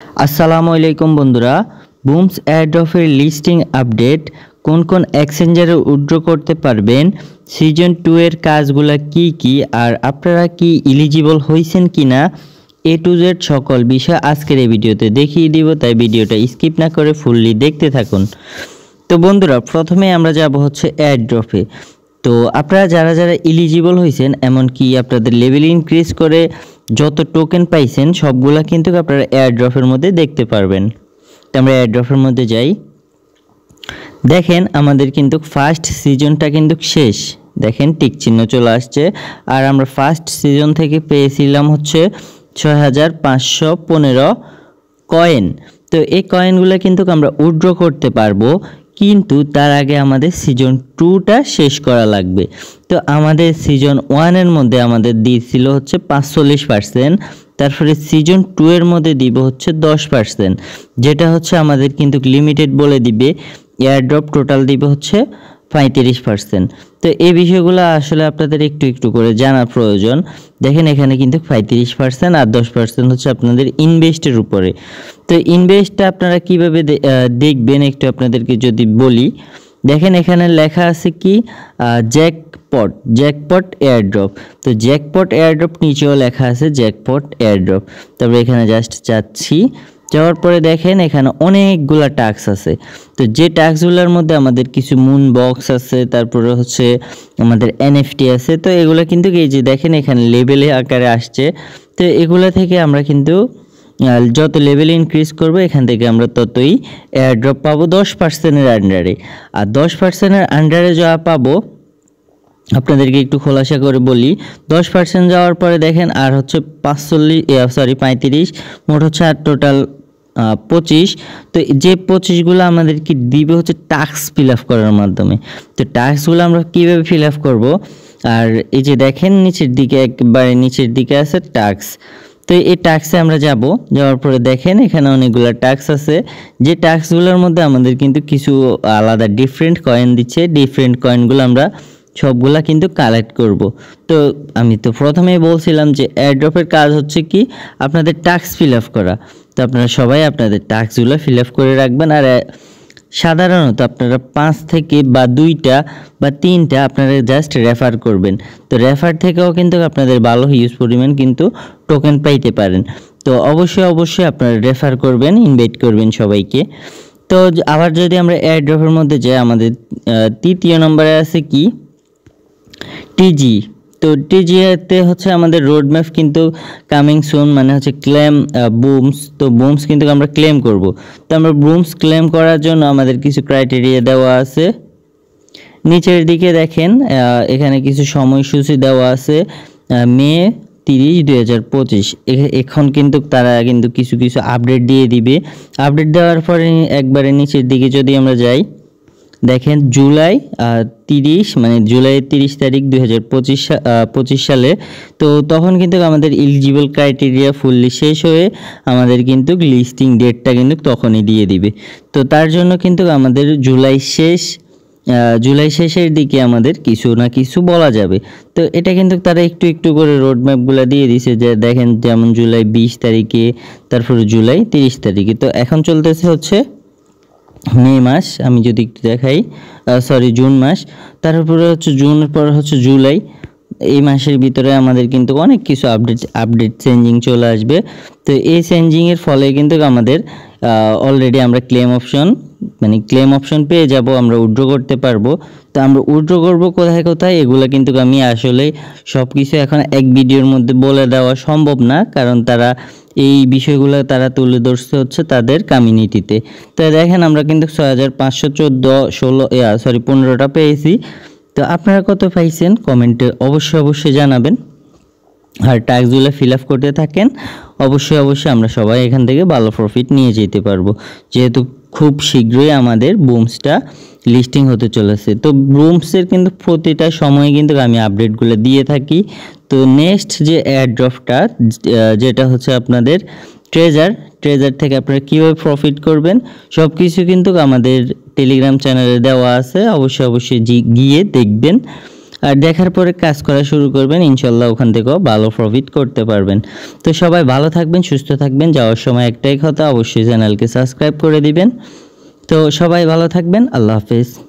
আসসালামু আলাইকুম বন্ধুরা, বুমস এয়ারড্রপের লিস্টিং আপডেট, কোন কোন এক্সচেঞ্জারে উইথড্র করতে পারবেন, সিজন 2 এর কাজগুলো কি কি, আর আপনারা কি এলিজিবল হয়েছেন কিনা, A to Z সকল বিষয় আজকের এই ভিডিওতে দেখিয়ে দিব, তাই ভিডিওটা স্কিপ না করে ফুললি দেখতে থাকুন। তো বন্ধুরা, প্রথমে আমরা যাব হচ্ছে এয়ারড্রপে। তো আপনারা যারা যারা এলিজিবল হয়েছেন, এমনকি আপনাদের লেভেল ইনক্রিজ করে যত টোকেন পাইছেন সবগুলা কিন্তু আপনারা এয়ারড্রপের মধ্যে দেখতে পারবেন। তো আমরা এয়ারড্রপের মধ্যে যাই। দেখেন আমাদের কিন্তু ফার্স্ট সিজনটা কিন্তু শেষ, দেখেন টিক চিহ্ন চলে আসছে। আর আমরা ফার্স্ট সিজন থেকে পেয়েছিলাম হচ্ছে 6515 কয়েন। তো এই কয়েনগুলো কিন্তু আমরা উইথড্র করতে পারবো, কিন্তু তার আগে আমাদের সিজন 2টা শেষ করা লাগবে। তো আমাদের সিজন 1-এর মধ্যে আমাদের দিয়েছিল হচ্ছে 45%, তারপরে সিজন 2 এর মধ্যে দিব হচ্ছে 10%, যেটা হচ্ছে আমাদের কিন্তু লিমিটেড বলে দিবে। এয়ারড্রপ টোটাল দিবে হচ্ছে 35%। তো এই বিষয়গুলো আসলে আপনাদের একটু একটু করে জানা প্রয়োজন। দেখেন এখানে কিন্তু 35% আর 10% হচ্ছে আপনাদের ইনভেস্টের উপরে। তো ইনভেস্টটা আপনারা কিভাবে দেখবেন একটু আপনাদেরকে যদি বলি, দেখেন এখানে লেখা আছে কি জ্যাকপট এয়ারড্রপ। তো জ্যাকপট এয়ারড্রপ নিচেও লেখা আছে জ্যাকপট এয়ারড্রপ। তারপরে এখানে জাস্ট যাচ্ছি, যাওয়ার পরে দেখেন এখানে অনেকগুলা টাস্ক আছে। তো যে টাস্কগুলোর মধ্যে আমাদের কিছু মুন বক্স আছে, তারপরে হচ্ছে আমাদের NFT আছে। তো এগুলো কিন্তু এই যে দেখেন এখানে লেভেলে আকারে আসছে। তো এগুলো থেকে আমরা কিন্তু যত লেভেল ইনক্রিজ করবো এখান থেকে আমরা ততই এয়ারড্রপ পাবো 10%-এর আন্ডারে। আর 10%-এর আন্ডারে যা পাবো আপনাদেরকে একটু খোলাসা করে বলি। 10% যাওয়ার পরে দেখেন আর হচ্ছে 35, মোট হচ্ছে আর টোটাল 25। তো যে 25গুলো আমাদেরকে দিবে হচ্ছে টাস্ক ফিল আপ করার মাধ্যমে। তো টাস্কগুলো আমরা কীভাবে ফিল আপ করবো, আর এই যে দেখেন নিচের দিকে একবারে নিচের দিকে আছে টাস্ক। তো এই টাস্কে আমরা যাওয়ার পরে দেখেন এখানে অনেকগুলো টাস্ক আছে। যে টাস্কগুলোর মধ্যে আমাদের কিন্তু কিছু আলাদা ডিফারেন্ট কয়েন দিচ্ছে। ডিফারেন্ট কয়েনগুলো আমরা সবগুলা কিন্তু কালেক্ট করব। তো আমি তো প্রথমেই বলছিলাম যে এয়ারড্রপের কাজ হচ্ছে কি আপনাদের টাস্ক ফিল আপ করা। তো আপনারা সবাই আপনাদের টাস্কগুলো ফিল আপ করে রাখবেন। আর সাধারণত আপনারা 5 থেকে বা 2টা বা 3টা আপনারা জাস্ট রেফার করবেন। তো রেফার থেকেও কিন্তু আপনাদের ভালো হিউজ পরিমাণ কিন্তু টোকেন পাইতে পারেন। তো অবশ্যই আপনারা রেফার করবেন, ইনভাইট করবেন সবাইকে। তো আবার যদি আমরা এয়ারড্রপের মধ্যে যাই, আমাদের 3য় নম্বরে আছে কি টিজি। তো টিজিতে হচ্ছে আমাদের রোডম্যাপ কিন্তু কামিং সুন, মানে হচ্ছে ক্লেম বুমস। তো বুমস কিন্তু আমরা ক্লেম করব। তো আমরা বুমস ক্লেম করার জন্য আমাদের কিছু ক্রাইটেরিয়া দেওয়া আছে। নিচের দিকে দেখেন এখানে কিছু সময়সূচি দেওয়া আছে। মে 30, 2025 এখন কিন্তু তারা কিন্তু কিছু কিছু আপডেট দিয়ে দিবে। আপডেট দেওয়ার পরে একবারে নিচের দিকে যদি আমরা যাই, দেখেন জুলাই 30, মানে জুলাইয়ের 30 তারিখ 2025 সালে। তো তখন কিন্তু আমাদের এলিজিবল ক্রাইটেরিয়া ফুললি শেষ হয়ে আমাদের কিন্তু লিস্টিং ডেটটা কিন্তু তখনই দিয়ে দিবে। তো তার জন্য কিন্তু আমাদের জুলাই শেষের দিকে আমাদের কিছু না কিছু বলা যাবে। তো এটা কিন্তু তারা একটু একটু করে রোডম্যাপগুলো দিয়ে দিছে, যে দেখেন যেমন জুলাই 20 তারিখে, তারপরে জুলাই 30 তারিখে। তো এখন চলতেছে হচ্ছে মে মাস, আমি যদি একটু দেখাই, জুন মাস, তারপরে হচ্ছে জুনের পর হচ্ছে জুলাই। এই মাসের ভিতরে আমাদের কিন্তু অনেক কিছু আপডেট চেঞ্জিং চলে আসবে। তো এই চেঞ্জিংয়ের ফলে কিন্তু আমাদের অলরেডি আমরা ক্লেম অপশন পেয়ে যাব, আমরা উইথড্র করতে পারবো। তো আমরা উইথড্র করবো কোথায় এগুলো কিন্তু আমি আসলে সব কিছু এখন এক ভিডিওর মধ্যে বলে দেওয়া সম্ভব না, কারণ তারা এই বিষয়গুলো তারা তুলে ধরছে হচ্ছে তাদের কমিউনিটিতে। তো দেখেন আমরা কিন্তু 15টা পেয়েছি। তো আপনারা কত পাইছেন কমেন্টে অবশ্যই জানাবেন। আর টাস্কগুলো ফিল আপ করতে থাকেন, অবশ্যই আমরা সবাই এখান থেকে ভালো প্রফিট নিয়ে যেতে পারবো, যেহেতু খুব শীঘ্রই আমাদের বুমসটা লিস্টিং হতে চলেছে। তো বুমসের কিন্তু প্রতিটা সময়ে কিন্তু আমি আপডেটগুলো দিয়ে থাকি। তো নেক্সট যে এয়ারড্রপটা, যেটা হচ্ছে আপনাদের ট্রেজার থেকে আপনারা কীভাবে প্রফিট করবেন সব কিছু কিন্তু আমাদের টেলিগ্রাম চ্যানেলে দেওয়া আছে, অবশ্যই গিয়ে দেখবেন। আর দেখার পরে কাজ করা শুরু করবেন, ইনশাল্লাহ ওখান থেকেও ভালো প্রফিট করতে পারবেন। তো সবাই ভালো থাকবেন, সুস্থ থাকবেন। যাওয়ার সময় একটাই কথা, অবশ্যই চ্যানেলকে সাবস্ক্রাইব করে দিবেন। তো সবাই ভালো থাকবেন, আল্লাহ হাফেজ।